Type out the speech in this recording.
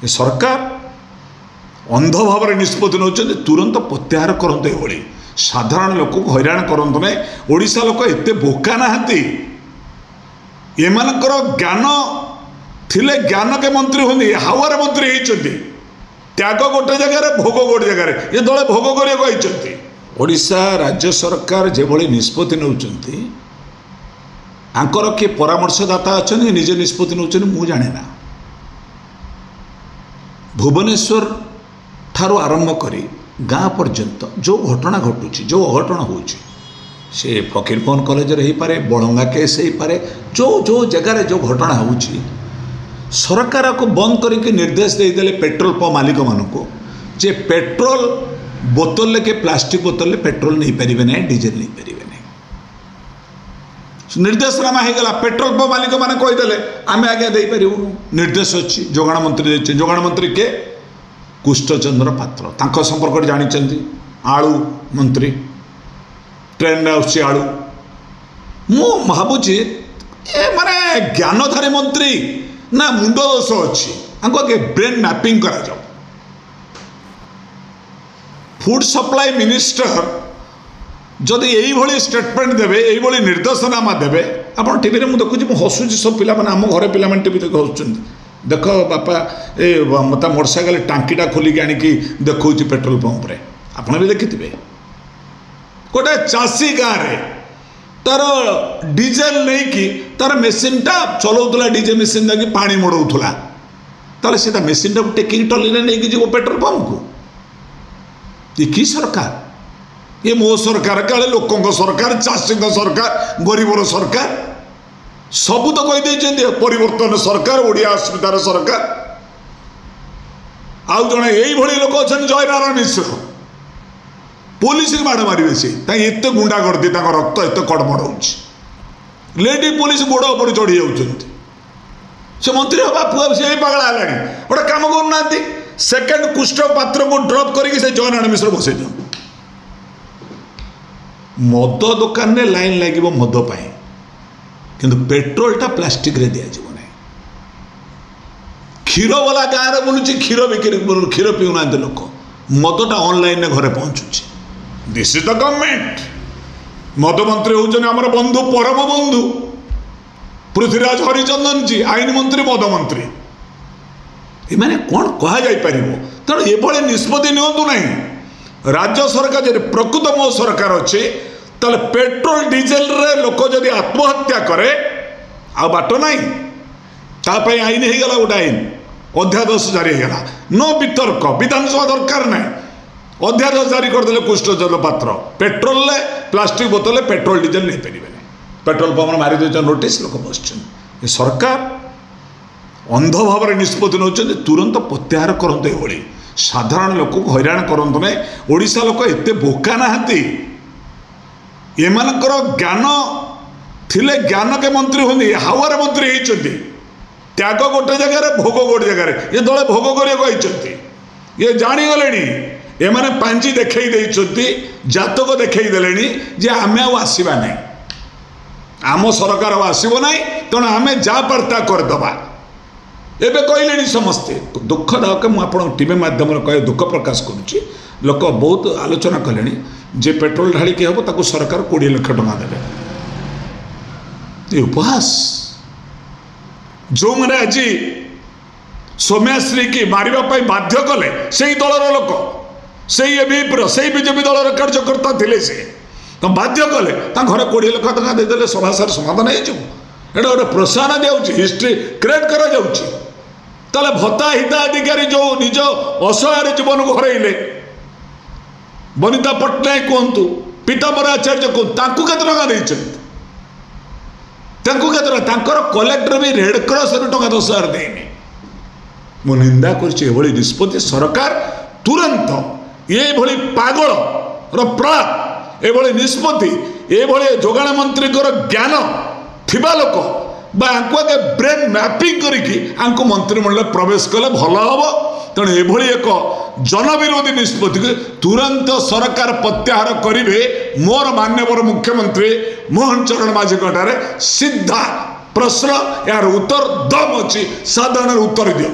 ये सरकार अंध भाव निष्पत्ति नौ तुरंत प्रत्याहार करते ये साधारण लोक हैरान करते ना। ओडिशा लोक एत बोका नहांती एमानकर ज्ञान थिले ज्ञान के मंत्री होंगे हावार मंत्री होती त्याग गोटे जगार भोग गोटे जगार ये दले भोग कर ओडिशा राज्य सरकार जो भाई निष्पत्ति नौकरी आंकर किए परामर्शदाता अच्छा निजे निष्पत्ति नौकरी मु जाने ना। भुवनेश्वर ठारू आरंभ करी गाँ पर्यंत जो घटना घटुची जो अघटन होची से फकीरमोहन कॉलेज हो पारे बड़ंगा केस हो पारे जो जो जगार जो घटना होची सरकार को बंद करके निर्देश देदेले पेट्रोल पंप मालिक मानक जे पेट्रोल बोतल के प्लास्टिक बोतल पेट्रोल नहीं पारे ना डीजेल नहीं पारे ना। निर्देशनामा होगा पेट्रोल पंप मालिक मैंने कहीदेले आम आज्ञा दे पारू निर्देश अच्छी जोगाण मंत्री जोगाण मंत्री के कुष्ठचंद्र पात्र तांको संपर्क जानी आलू मंत्री ट्रेन आसुची आलू मु भावुची माने ज्ञानधारी मंत्री ना मुंड दोष अच्छी आगे ब्रेन मैपिंग करा जाओ। फूड सप्लाई मिनिस्टर जदि यही स्टेटमेंट देवे यही निर्देशनामा देवे आप टीवी में मुझे मुझे हसुची सब पिला आम घर पिला टीवी देख हसुँच देख बापा ए मत मोटरसाइकेल टांकीटा खोलिक आनिकी देखा पेट्रोल पंप रे आप भी देखिथे गोटे चाषी गाँव में तार डीजेल नहीं कि तार मेसीनटा चलाऊला डीजे मेसीन देखिए पानी मोड़ाऊला ताले सीधा मेसीनटा टेक टलिने नहीं जी पेट्रोल पंप को ये की सरकार ये मो सरकार काले लोकों सरकार चाषी सरकार गरीबर सरकार सबू तो कहीदे परिवर्तन सरकार ओडिया अस्मितार सरकार आउ जड़े यही लोक अच्छा जयनारायण मिश्र पुलिस की माड़ मारे सी एत गुंडा करती रक्त एत कड़मड़ हो लेडी पुलिस गोड़ उपर चढ़ी जाऊँच से मंत्री हाँ पुआ से पगला है गोटे कम करना सेकेंड कुष्ठ पात्र को ड्रप करके जयनारायण मिश्र बसई दियो मद दुकान में लाइन लगे मद पाए किंतु पेट्रोलटा प्लास्टिक रे दिया जीवन क्षीर वाला गाँव में बुलूची क्षीर बिक्री क्षीर पीऊना लोक मदटा ऑनलाइन घरे पहुँचुची दिस इज द गवर्नमेंट। मद मंत्री होचन आमर बंधु परम बंधु पृथ्वीराज हरिचंदन जी आईन मंत्री मद मंत्री ये कौन कह जापर तेणु ये निष्पत्ति नियंतु ना राज्य सरकार जब प्रकृत मो सरकार अच्छे ताले पेट्रोल डीजेल रे लोक जदि आत्महत्या करे आ बाट नाई तापाई आईन होगला गोटे आईन अध्यादेश जारी होगा नो वितर्क विधानसभा दरकार ना अध्यादेश जारी करदे कुष्ठचंद्र पात्र पेट्रोल ले प्लास्टिक बोतल पेट्रोल डीजेल नहीं पारे पेट्रोल पंप मारी दे नोटिस लोक बस सरकार अंध भाव निष्पत्ति नौ तुरंत प्रत्याहार करते ये साधारण लोक हैरान करते ना। ओडिशा लोक एत बोका नहांती एमानकर ज्ञान थिले ज्ञान के मंत्री होंगे हावार मंत्री होती त्याग गोटे जगार भोग गोटे जगार ये दले भोग कर ये जानीगले एमाने पांची देखई देइछंती जातक देखई देलेनी जे आमे आसवा ना आम सरकार आसब ना तेणु आम जा पार्ता करदबा एबे कहले समस्ते दुखदायक मुझे टीवी माध्यम कह दुख प्रकाश करुच्ची लोक बहुत आलोचना कले जे पेट्रोल ढालिक हम ताको सरकार 20 लाख टंका देवे ये उपहास जो मैंने आज सौम्याश्री की मारिबा बाध्य कले से दलर लोक से एबीपी से बीजेपी दलर कार्यकर्ता थे से तो बाध्य कले घर 20 लाख टंका देदेले सभासार समाधान हो गोटे प्रोत्साहन दिया हिस्ट्री क्रिएट करा जाउछि ताले भत्ता हिताधिकारी जो निज असहाय जीवन को हरइले बनिता पट्टनायक कहतु पीताम्बर आचार्य कहतु केते टंका कलेक्टर भी रेड क्रॉस टंका 10,000 देनी मु निंदा कर निष्पत्ति सरकार तुरंत ये पागल प्रा ये निष्पत्ति ये जोगाण मंत्री ज्ञान थिबा लोक आगे ब्रेन मैपिंग करके मंत्रिमंडल प्रवेश कले भल हम तेणु ये एक जनविरोधी निष्पत्ति तुरंत सरकार प्रत्याहार करेंगे मोर माननीय मुख्यमंत्री मोहन चरण माझी सीधा प्रश्न यार उत्तर दम अच्छी साधारण उत्तर दियो।